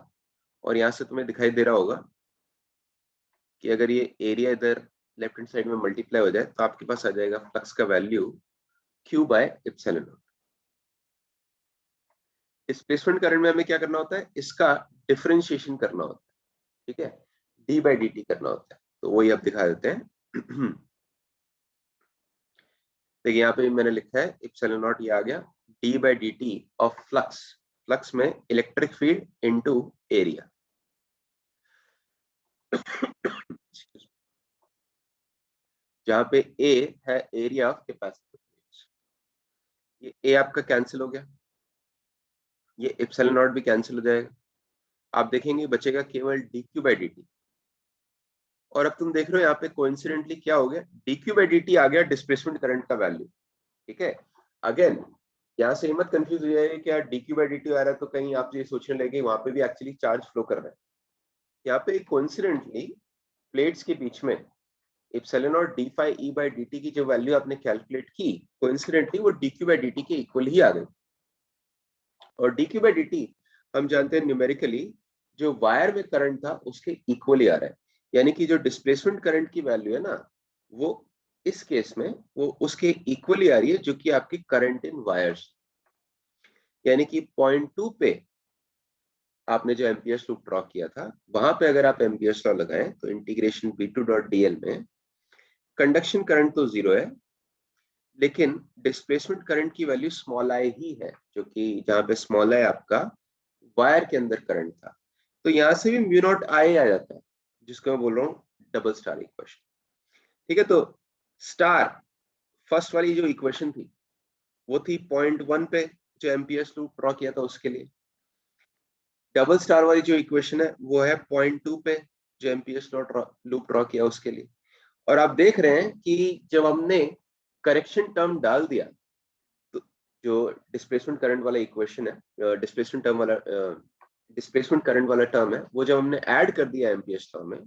और यहाँ से तुम्हें दिखाई दे रहा होगा कि अगर ये एरिया इधर लेफ्ट हैंड साइड में मल्टीप्लाई हो जाए तो आपके पास आ जाएगा फ्लक्स का value Q by epsilon not. Displacement current में हमें क्या करना होता है, इसका डिफरेंशिएशन करना होता है। ठीक है, डी बाई डी टी करना होता है, तो वही आप दिखा देते हैं। देखिए यहाँ पे मैंने लिखा है इप्सिलॉन नॉट, ये आ गया D by D T of flux, flux में इलेक्ट्रिक फील्ड इनटू एरिया। जहाँ पे ए है एरिया ऑफ कैपेसिटर, ये ए आपका कैंसिल हो गया, ये इप्सिलॉन नॉट भी कैंसिल हो जाएगा। आप देखेंगे बचेगा केवल D Q by D T. और अब तुम देख रहे हो यहाँ पे कोइंसिडेंटली क्या हो गया, dq बाई dt आ गया डिस्प्लेसमेंट करंट का वैल्यू। ठीक है, अगेन यहाँ से मत कंफ्यूज हो जाए कि यार dq बाई dt आ रहा है तो कहीं आप ये सोचने लगे वहां पे भी एक्चुअली चार्ज फ्लो कर रहा है। यहाँ पे कोइंसिडेंटली प्लेट्स के बीच में एप्सिलॉन और D phi E by D T की जो वैल्यू आपने कैलकुलेट की, कोइंसिडेंटली वो dq बाई dt के इक्वल ही आ गई। और dq बाई dt हम जानते हैं न्यूमेरिकली जो वायर में करंट था उसके इक्वल ही आ रहा है, यानी कि जो डिस्प्लेसमेंट करंट की वैल्यू है ना, वो इस केस में वो उसके इक्वल ही आ रही है जो कि आपकी करंट इन वायर्स। यानी कि पॉइंट 2 पे आपने जो एम्पियर्स लूप ड्रॉ किया था वहां पे अगर आप एम्पियर्स लॉ लगाएं तो इंटीग्रेशन b2 डॉट dl में कंडक्शन करंट तो जीरो है, लेकिन डिस्प्लेसमेंट करंट की वैल्यू स्मॉल आई ही है, जो कि जहां पे स्मॉल आई आपका वायर के अंदर करंट था। तो यहां से भी म्यू नॉट आई आ जाता है, जिसको मैं बोल रहा हूँ डबल स्टार इक्वेशन। ठीक है, तो स्टार फर्स्ट वाली जो इक्वेशन थी वो थी पॉइंट 1 पे जो एम्पियर्स लूप ड्रॉ किया था उसके लिए। डबल स्टार वाली जो इक्वेशन है वो है पॉइंट 2 पे जो एम्पियर्स लूप ड्रॉ किया उसके लिए। और आप देख रहे हैं कि जब हमने करेक्शन टर्म डाल दिया तो जो डिस्प्लेसमेंट करंट वाला इक्वेशन है, डिस्प्लेसमेंट करंट वाला टर्म है, वो जब हमने ऐड कर दिया एम्पियर्स लॉ में,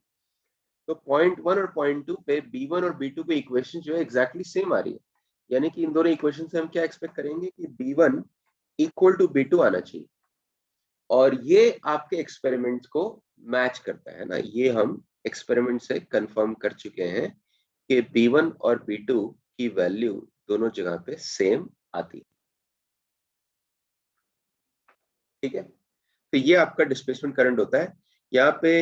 तो पॉइंट 1 और पॉइंट 2 पे b1 और b2 पे इक्वेशन जो है एग्जैक्टली सेम आ रही है। यानी कि इन दोनों इक्वेशन से हम क्या एक्सपेक्ट करेंगे कि b1 इक्वल टू b2 आना चाहिए, और ये आपके एक्सपेरिमेंट को मैच करता है ना, ये हम एक्सपेरिमेंट से कंफर्म कर चुके हैं कि b1 और b2 की वैल्यू दोनों जगह पे सेम आती है। ठीक है, तो ये आपका डिस्प्लेसमेंट करंट होता है। यहाँ पे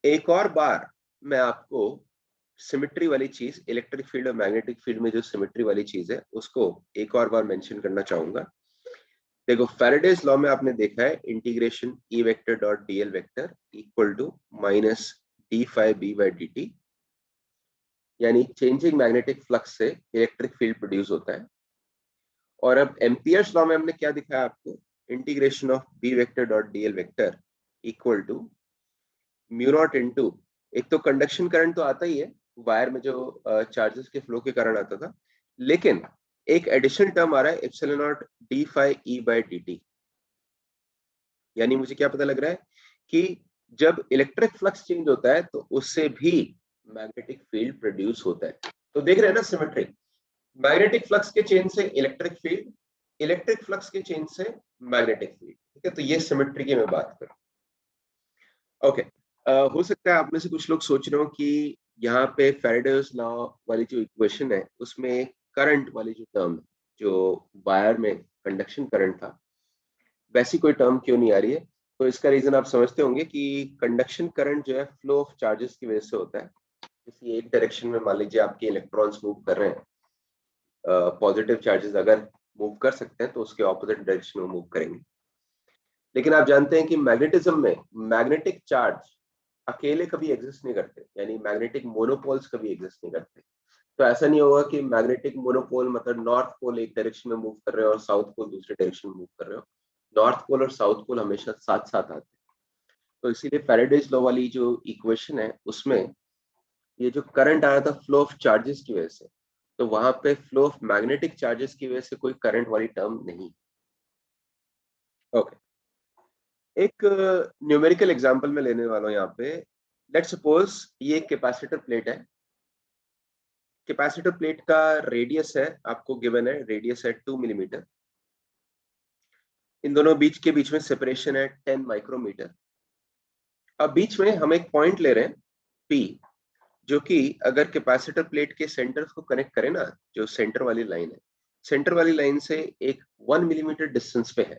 एक और बार मैं आपको सिमेट्री वाली चीज, इलेक्ट्रिक फील्ड और मैग्नेटिक फील्ड में जो सिमेट्री वाली चीज है उसको एक और बार मेंशन करना चाहूंगा। देखो फैराडेज लॉ में आपने देखा है integration E vector dot DL vector equal to minus D phi B by D T, यानी चेंजिंग मैग्नेटिक फ्लक्स से इलेक्ट्रिक फील्ड प्रोड्यूस होता है। और अब एम्पियर्स लॉ में हमने क्या दिखाया आपको, integration of B vector dot DL vector equal to mu not into, एक तो कंडक्शन करंट तो आता ही है वायर में जो चार्जेस के फ्लो के कारण आता था, लेकिन एक एडिशनल टर्म आ रहा है epsilon nought D phi E by D T. यानी मुझे क्या पता लग रहा है कि जब इलेक्ट्रिक फ्लक्स चेंज होता है तो उससे भी मैग्नेटिक फील्ड प्रोड्यूस होता है। तो देख रहे हैं ना सिमेट्री, मैग्नेटिक फ्लक्स के चेंज से इलेक्ट्रिक फील्ड, इलेक्ट्रिक फ्लक्स के चेंज से मैग्नेटिक फील्ड। ठीक है, तो ये सिमेट्री की मैं बात करूं। ओके, हो सकता है आप में से कुछ लोग सोच रहे हो कि यहाँ पे फैराडेज लॉ वाली जो इक्वेशन है उसमें करंट वाली जो टर्म है, जो वायर में कंडक्शन करंट था, वैसी कोई टर्म क्यों नहीं आ रही है। तो इसका रीजन आप समझते होंगे कि कंडक्शन करंट जो है फ्लो ऑफ चार्जेस की वजह से होता है। किसी एक डायरेक्शन में मान लीजिए आपके इलेक्ट्रॉन्स मूव कर रहे हैं, पॉजिटिव चार्जेस अगर मूव कर सकते हैं तो उसके ऑपोजिट डायरेक्शन में मूव करेंगे। लेकिन आप जानते हैं कि मैग्नेटिज्म में मैग्नेटिक चार्ज अकेले कभी एग्जिस्ट नहीं करते, यानी मैग्नेटिक मोनोपोल्स कभी एग्जिस्ट नहीं करते। तो ऐसा नहीं होगा कि मैग्नेटिक मोनोपोल मतलब नॉर्थ पोल एक डायरेक्शन में मूव कर रहे हो और साउथ पोल दूसरे डायरेक्शन में मूव कर रहे हो। नॉर्थ पोल और साउथ पोल हमेशा साथ साथ आते हैं। तो इसीलिए फैराडेज लॉ वाली जो इक्वेशन है उसमें ये जो करंट आया था फ्लो ऑफ चार्जेस की वजह से, तो वहां पे फ्लो ऑफ मैग्नेटिक चार्जेस की वजह से कोई करंट वाली टर्म नहीं। ओके, एक न्यूमेरिकल एग्जांपल में लेने वाला हूं यहाँ पे। लेट्स सपोज ये एक कैपेसिटर प्लेट है। कैपेसिटर प्लेट का रेडियस है आपको गिवन है, रेडियस है 2 मिलीमीटर। इन दोनों बीच के बीच में सेपरेशन है 10 माइक्रोमीटर। अब बीच में हम एक पॉइंट ले रहे हैं P, जो कि अगर कैपेसिटर प्लेट के सेंटर को कनेक्ट करें ना, जो सेंटर वाली लाइन है, सेंटर वाली लाइन से एक 1 मिलीमीटर डिस्टेंस पे है।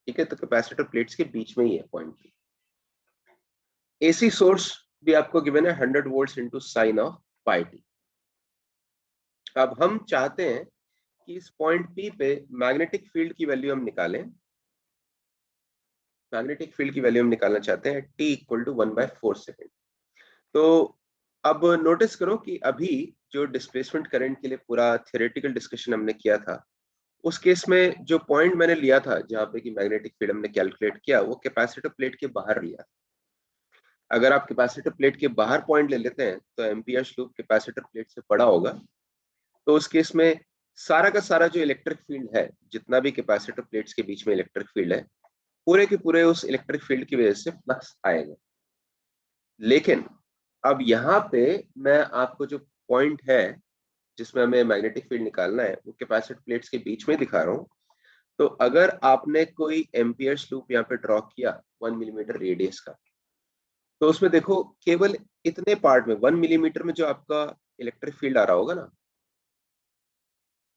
ठीक है, तो कैपेसिटर प्लेट्स के बीच में ही है पॉइंट P। एसी सोर्स भी आपको गिवन है 100 volts into sine of pi T. अब हम चाहते हैं कि इस पॉइंट P पे मैग्नेटिक फील्ड की वैल्यू हम निकालें। मैग्नेटिक फील्ड की वैल्यू हम निकालना चाहते हैं t इक्वल टू 1/4 सेकेंड। तो अब नोटिस करो कि अभी जो डिस्प्लेसमेंट करंट के लिए पूरा थियोरेटिकल डिस्कशन हमने किया था, उस केस में जो पॉइंट मैंने लिया था जहां पे कि मैग्नेटिक फील्ड हमने कैलकुलेट किया वो कैपेसिटर प्लेट के बाहर लिया। अगर आप कैपेसिटर प्लेट के बाहर पॉइंट ले लेते हैं तो एम्पियर्स लूप कैपेसिटर प्लेट से बड़ा होगा, तो उस केस में सारा का सारा जो इलेक्ट्रिक फील्ड है, जितना भी कैपेसिटर प्लेट्स के बीच में इलेक्ट्रिक फील्ड है, पूरे के पूरे उस इलेक्ट्रिक फील्ड की वजह से फ्लक्स आएगा। लेकिन अब यहाँ पे मैं आपको जो पॉइंट है जिसमें हमें मैग्नेटिक फील्ड निकालना है वो कैपेसिटर प्लेट्स के बीच में दिखा रहा हूँ। तो अगर आपने कोई एम्पियर्स लूप यहाँ पे ड्रॉ किया 1 मिलीमीटर रेडियस का, तो उसमें देखो केवल इतने पार्ट में 1 मिलीमीटर में जो आपका इलेक्ट्रिक फील्ड आ रहा होगा ना,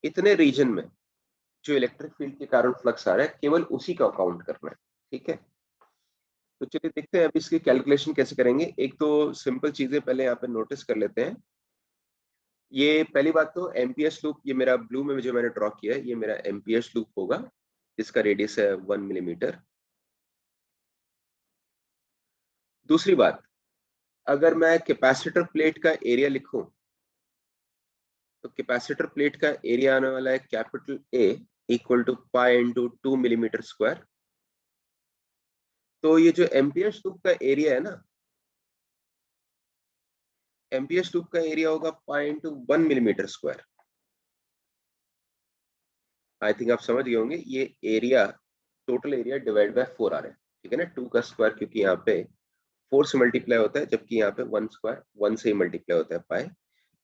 इतने रीजन में जो इलेक्ट्रिक फील्ड के कारण फ्लक्स आ रहा है, केवल उसी का काउंट करना है। ठीक है, तो चलिए देखते हैं अब इसकी कैलकुलेशन कैसे करेंगे। एक तो सिंपल चीजें पहले यहाँ पे नोटिस कर लेते हैं। ये पहली बात तो एम्पियर्स लूप, ये मेरा ब्लू में जो मैंने ड्रॉ किया है ये मेरा एम्पियर्स लूप होगा, इसका रेडियस है 1 मिलीमीटर। दूसरी बात, अगर मैं कैपेसिटर प्लेट का एरिया लिखूं तो कैपेसिटर प्लेट का एरिया आने वाला है capital A equal to pi into 2 millimetre square. तो ये जो एम्पियर्स लूप का एरिया है ना, एम्पियर्स लूप का एरिया होगा pi into 1 millimetre square. I think आप समझ गए होंगे, ये area total area divide by 4 आ रहा है। ठीक है ना, 2 का स्क्वायर क्योंकि यहाँ पे 4 से मल्टीप्लाई होता है, जबकि यहाँ पे 1 स्क्वायर 1 से ही मल्टीप्लाई होता है पाई।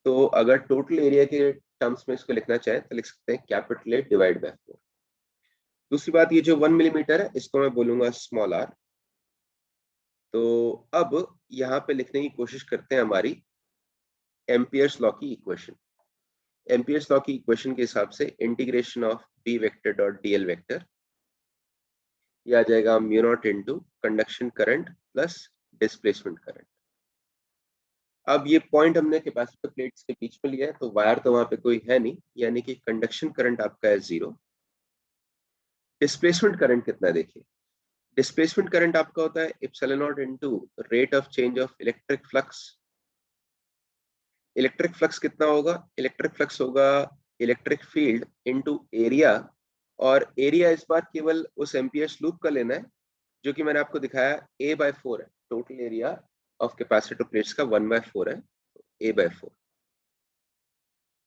तो अगर टोटल एरिया के टर्म्स में इसको लिखना चाहे तो लिख सकते हैं कैपिटल ए डिवाइड बाय 4। दूसरी बात, ये जो 1 मिलीमीटर है इसको मैं बोलूंगा स्मॉल आर। तो अब यहाँ पे लिखने की कोशिश करते हैं हमारी एम्पियर्स लॉ की इक्वेशन। एम्पियर्स लॉ की इक्वेशन के हिसाब से integration of B vector dot DL vector, ये आ जाएगा mu not into conduction current plus displacement current. अब ये पॉइंट हमने कैपेसिटर प्लेट्स के बीच में लिया है, तो वायर तो वहां पे कोई है नहीं, यानी कि कंडक्शन करंट आपका है 0। डिस्प्लेसमेंट करंट कितना है देखिए, डिस्प्लेसमेंट करंट आपका होता है epsilon nought into rate of change of electric flux. Electric flux कितना होगा, इलेक्ट्रिक फ्लक्स होगा इलेक्ट्रिक फील्ड इनटू एरिया, और एरिया इस बार केवल उस एम्पियर्स लूप का लेना है जो कि मैंने आपको दिखाया a/4 है। Total area of capacitor plates का 1/4 है, a/4।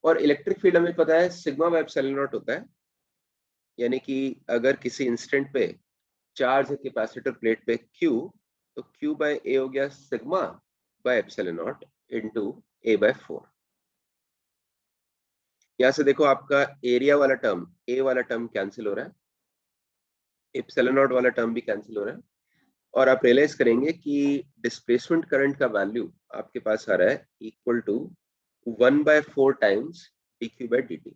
और इलेक्ट्रिक फील्ड हमें पता है सिग्मा बाय एप्सिलॉन नॉट होता है, यानी कि अगर किसी इंस्टेंट पे चार्ज है कैपेसिटर प्लेट पे q, तो q/a हो गया sigma by epsilon naught into a/4। यहां से देखो आपका एरिया वाला टर्म, a वाला टर्म कैंसिल हो रहा है, एप्सिलॉन नॉट वाला टर्म भी कैंसिल हो रहा है, और आप रियलाइज करेंगे कि डिस्प्लेसमेंट करंट का वैल्यू आपके पास आ रहा है इक्वल टू 1/4 टाइम्स dq/dt।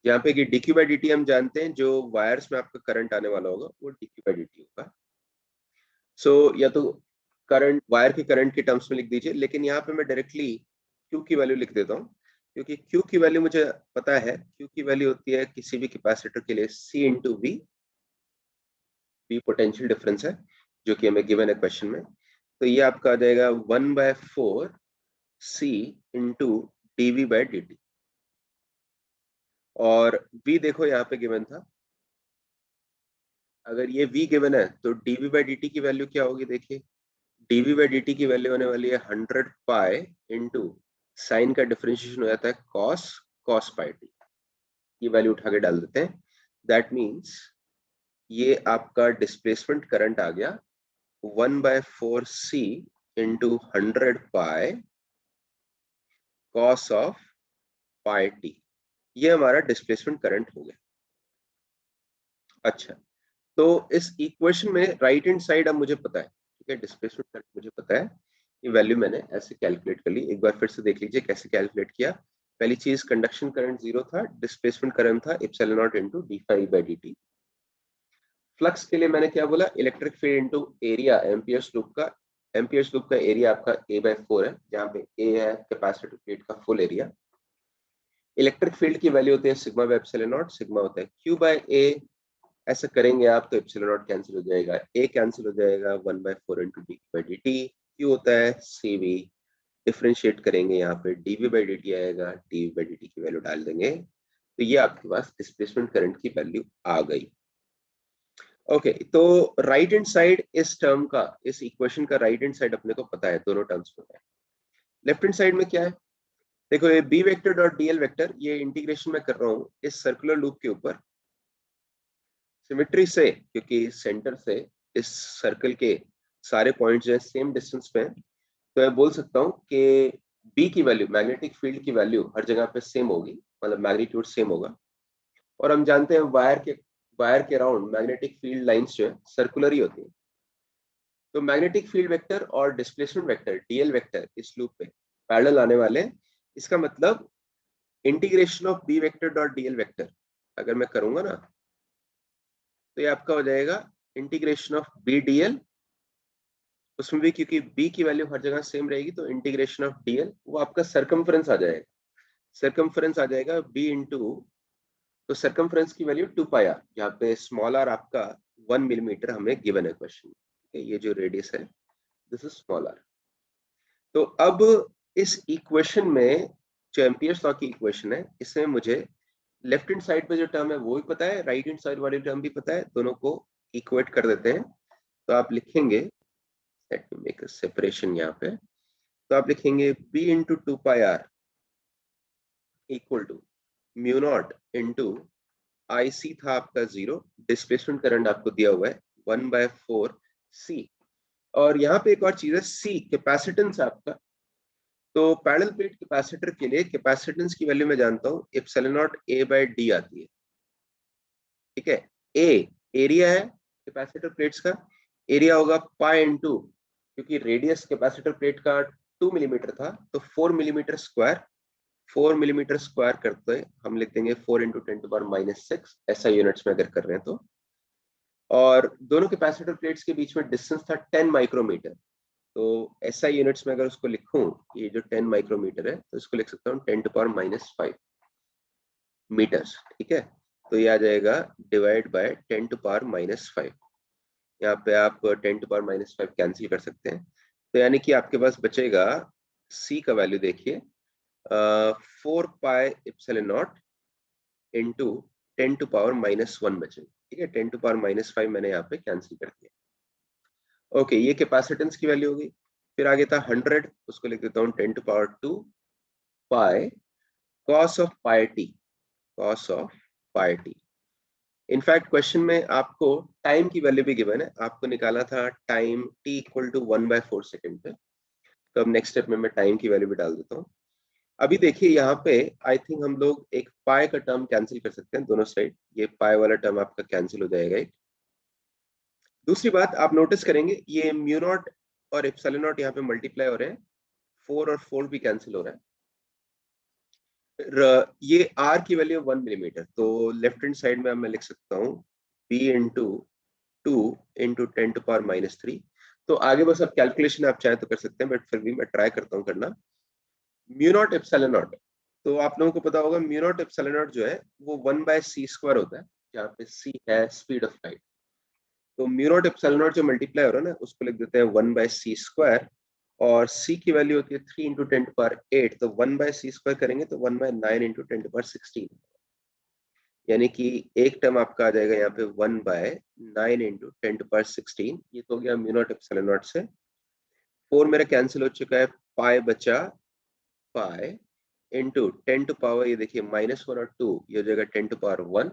यहाँ पे कि dq/dt हम जानते हैं, जो वायर्स में आपका करंट आने वाला होगा वो dq/dt होगा। सो या तो करंट, वायर के करंट के टर्म्स में लिख दीजिए, लेकिन यहाँ पे मैं डायरेक्टली q की वैल्यू लिख देता हूँ, क्योंकि q की वैल्यू मुझे पता है। q की वैल्यू होती है किसी भी कैपेसिटर के लिए c into V, v potential difference है जो कि हमें गिवन है क्वेश्चन में। तो ये आपका आ जाएगा 1/4 c इंटू dv/dt। और v देखो यहाँ पे गिवन था, अगर ये v गिवन है तो dv/dt की वैल्यू क्या होगी देखिए, dv/dt की वैल्यू होने वाली है 100 पाई इंटू साइन का डिफरेंशिएशन हो जाता है cos पाई t। ये वैल्यू उठा के डाल देते हैं, दैट मीन्स ये आपका डिस्प्लेसमेंट करंट आ गया 1/4 c into 100 pi cos of pi t। ये हमारा डिस्प्लेसमेंट करंट हो गया। अच्छा, तो इस इक्वेशन में राइट हैंड साइड अब मुझे पता है, ठीक है, डिस्प्लेसमेंट करंट मुझे पता है, ये वैल्यू मैंने ऐसे कैलकुलेट कर ली। एक बार फिर से देख लीजिए कैसे कैलकुलेट किया। पहली चीज, कंडक्शन करंट 0 था, डिस्प्लेसमेंट करंट था epsilon nought into d∅/dt। Flux के लिए मैंने क्या बोला, electric field into area amperes loop का। एम्पियर्स लूप का एरिया आपका a/4 है, जहाँ पे a है कैपेसिटर प्लेट का फुल एरिया। इलेक्ट्रिक फील्ड की वैल्यू होती है sigma by epsilon naught, sigma होता है q/a। ऐसा करेंगे आप तो एप्सिलॉन नॉट कैंसिल हो जाएगा, a कैंसिल हो जाएगा, 1/4 इंटू d/dt। q होता है cv, डिफरेंशिएट करेंगे यहाँ पे dv/dt आएगा, dv/dt की वैल्यू डाल देंगे, तो ये आपके पास डिस्प्लेसमेंट करंट की वैल्यू आ गई। ओके तो राइट हैंड साइड इस टर्म का, इस इक्वेशन का राइट हैंड साइड अपने को पता है, दोनों टर्म्स पता है। लेफ्ट हैंड साइड में क्या है, देखो ये B vector dot DL vector, ये इंटीग्रेशन में कर रहा हूं इस सर्कुलर लूप के ऊपर सिमेट्री से, क्योंकि सेंटर से इस सर्कल के सारे पॉइंट्स जो है सेम डिस्टेंस पे हैं, तो मैं बोल सकता हूँ कि बी की वैल्यू, मैग्नेटिक फील्ड की वैल्यू हर जगह पे सेम होगी, मतलब मैग्नीट्यूड सेम होगा। और हम जानते हैं वायर के अराउंड मैग्नेटिक फील्ड लाइंस जो है सर्कुलर ही होती है। तो मैग्नेटिक फील्ड वेक्टर और डिस्प्लेसमेंट वेक्टर डीएल वेक्टर इस लूप पे पैरेलल आने वाले हैं। इसका मतलब integration of B vector dot DL vector अगर मैं करूंगा ना, तो ये आपका हो जाएगा इंटीग्रेशन ऑफ बी डीएल, उसमें भी क्योंकि बी की वैल्यू हर जगह सेम रहेगी तो इंटीग्रेशन ऑफ डीएल वो आपका सरकमफ्रेंस आ जाएगा। सरकमफ्रेंस आ जाएगा बी इंटू, तो सरकमफ्रेंस की वैल्यू 2 पाई आर, जहाँ पे स्मॉल आर आपका 1 मिलीमीटर हमें गिवन है क्वेश्चन में। ये जो रेडियस है दिस इज स्मॉल आर। तो अब इस इक्वेशन में जो एम्पियर्स लॉ की इक्वेशन है, इसमें मुझे लेफ्ट हैंड साइड पे जो टर्म है वो भी पता है, राइट हैंड साइड वाली टर्म भी पता है, दोनों को इक्वेट कर देते हैं। तो आप लिखेंगे, let me make a separation यहाँ पे, तो आप लिखेंगे b into 2 pi r equal to mu naught into I C था आपका 0, डिस्प्लेसमेंट करंट आपको दिया हुआ है 1/4 c। और यहाँ पे एक और चीज है, c कैपेसिटेंस आपका। तो पैरेलल प्लेट कैपेसिटर के लिए कैपेसिटेंस की वैल्यू मैं जानता हूँ epsilon nought a by D आती है, ठीक है। ए एरिया है कैपेसिटर प्लेट्स का, एरिया होगा पाई इंटू, क्योंकि रेडियस कैपेसिटर प्लेट का 2 मिलीमीटर था तो 4 मिलीमीटर स्क्वायर, 4 मिलीमीटर स्क्वायर करते हम लिख देंगे 4 × 10⁻⁶, ऐसा यूनिट्स में अगर कर रहे हैं तो। और दोनों कैपेसिटर प्लेट्स के बीच में डिस्टेंस था 10 माइक्रोमीटर, तो ऐसा यूनिट्स में अगर उसको लिखूं, ये जो 10 माइक्रोमीटर है तो इसको लिख सकता हूँ 10⁻⁵ मीटर्स, ठीक है। तो ये आ जाएगा डिवाइड बाय 10⁻⁵। यहाँ पे आप 10⁻⁵ कैंसिल कर सकते हैं, तो यानी कि आपके पास बचेगा c का वैल्यू देखिए 4 पाई एप्सिलॉन नॉट इंटू 10⁻⁻1 बचे, ठीक है। 10⁻⁵ मैंने यहाँ पे कैंसिल कर दिया। ओके, ये कैपेसिटेंस की वैल्यू होगी। फिर आगे था 100, उसको लिख देता हूँ 10⁻2 pi cos of pi T, cos of pi T. In fact question में आपको टाइम की वैल्यू भी गिवन है, आपको निकाला था time t equal to 1/4 second पे। तो अब नेक्स्ट स्टेप में मैं टाइम की वैल्यू भी डाल देता हूँ। अभी देखिए यहाँ पे आई थिंक हम लोग एक पाई का टर्म कैंसिल कर सकते हैं दोनों साइड, ये पाई वाला टर्म आपका कैंसिल हो जाएगा। एक दूसरी बात आप नोटिस करेंगे, ये म्यू नॉट और एप्सिलॉन नॉट यहाँ पे मल्टीप्लाई हो रहे हैं, 4 और 4 भी कैंसिल हो रहा है। ये r की वैल्यू 1 मिलीमीटर, तो लेफ्ट हैंड साइड में मैं लिख सकता हूँ b इंटू 2 इंटू 10⁻⁻3। तो आगे बस आप कैलकुलेशन आप चाहे तो कर सकते हैं, बट फिर भी मैं ट्राई करता हूँ करना। म्यू नॉट एप्सिलॉन नॉट, तो आप लोगों को पता होगा म्यू नॉट एप्सिलॉन नॉट जो है वो 1/c² होता है, जहाँ पे c है स्पीड ऑफ लाइट। तो म्यू नॉट एप्सिलॉन नॉट जो मल्टीप्लाई हो रहा है ना, उसको लिख देते हैं 1/c², और c की वैल्यू होती है 3 इंटू 10⁸, तो 1/c² करेंगे तो 1/9 इंटू 10⁻16, यानी कि एक टर्म आपका आ जाएगा यहाँ पे 1/9 इंटू 10⁻16। ये तो हो गया म्यू नॉट एप्सिलॉन नॉट से। 4 मेरा कैंसिल हो चुका है, पाई बचा पाई इंटू 10⁻, ये देखिए -1 और 2, ये हो जाएगा 10⁻1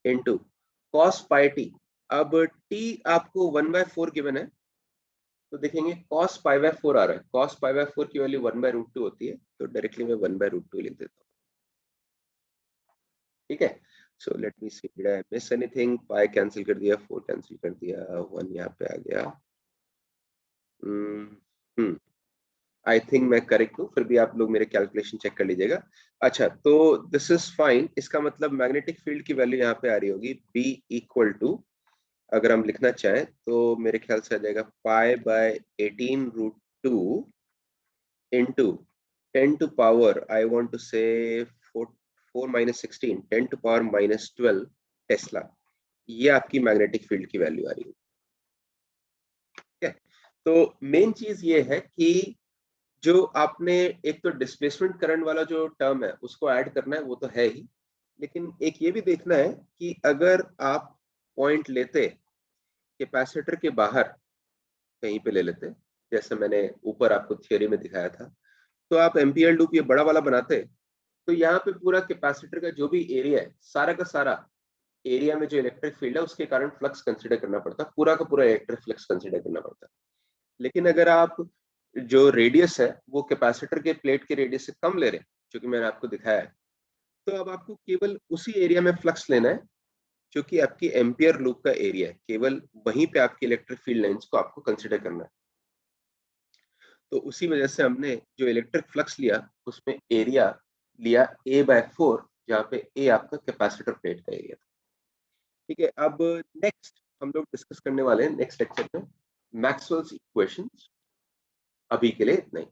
इंटू कॉस पाई टी। अब t आपको 1/4 गिवन है, तो देखेंगे cos π/4 आ रहा है, cos π/4 की वैल्यू 1/√2 होती है, तो डायरेक्टली मैं 1/√2 लिख देता हूँ, ठीक है। So let me see, did I miss anything? Pi cancel कर दिया, 4 कैंसिल कर दिया, 1 यहाँ पे आ गया। आई थिंक मैं करेक्ट हूँ, फिर भी आप लोग मेरे कैलकुलेशन चेक कर लीजिएगा। अच्छा, तो दिस इज फाइन। इसका मतलब मैग्नेटिक फील्ड की वैल्यू यहाँ पे आ रही होगी B इक्वल टू, अगर हम लिखना चाहें तो मेरे ख्याल से आ जाएगा π/18√2 into 10 to power, I want to say 4 - 16, 10 to power -12 Tesla. ये आपकी मैग्नेटिक फील्ड की वैल्यू आ रही है, ठीक है। तो मेन चीज ये है कि जो आपने एक तो डिस्प्लेसमेंट करंट वाला जो टर्म है उसको ऐड करना है, वो तो है ही, लेकिन एक ये भी देखना है कि अगर आप पॉइंट लेते कैपेसिटर के बाहर कहीं पे ले लेते, जैसे मैंने ऊपर आपको थियोरी में दिखाया था, तो आप एम्पियर लूप ये बड़ा वाला बनाते, तो यहाँ पे पूरा कैपेसिटर का जो भी एरिया है, सारा का सारा एरिया में जो इलेक्ट्रिक फील्ड है उसके कारण फ्लक्स कंसीडर करना पड़ता, पूरा का पूरा इलेक्ट्रिक फ्लक्स कंसीडर करना पड़ता। लेकिन अगर आप जो रेडियस है वो कैपेसिटर के प्लेट के रेडियस से कम ले रहे हैं, जो कि मैंने आपको दिखाया है, तो अब आपको केवल उसी एरिया में फ्लक्स लेना है जो कि आपकी एम्पियर लूप का एरिया है, केवल वहीं पे आपकी इलेक्ट्रिक फील्ड लाइंस को आपको कंसीडर करना है। तो उसी वजह से हमने जो इलेक्ट्रिक फ्लक्स लिया उसमें एरिया लिया A/4, जहाँ पे A आपका कैपेसिटर प्लेट का एरिया था। ठीक है, अब नेक्स्ट हम लोग डिस्कस करने वाले हैं नेक्स्ट लेक्चर में मैक्सवेल्स इक्वेशंस। अभी के लिए इतना ही।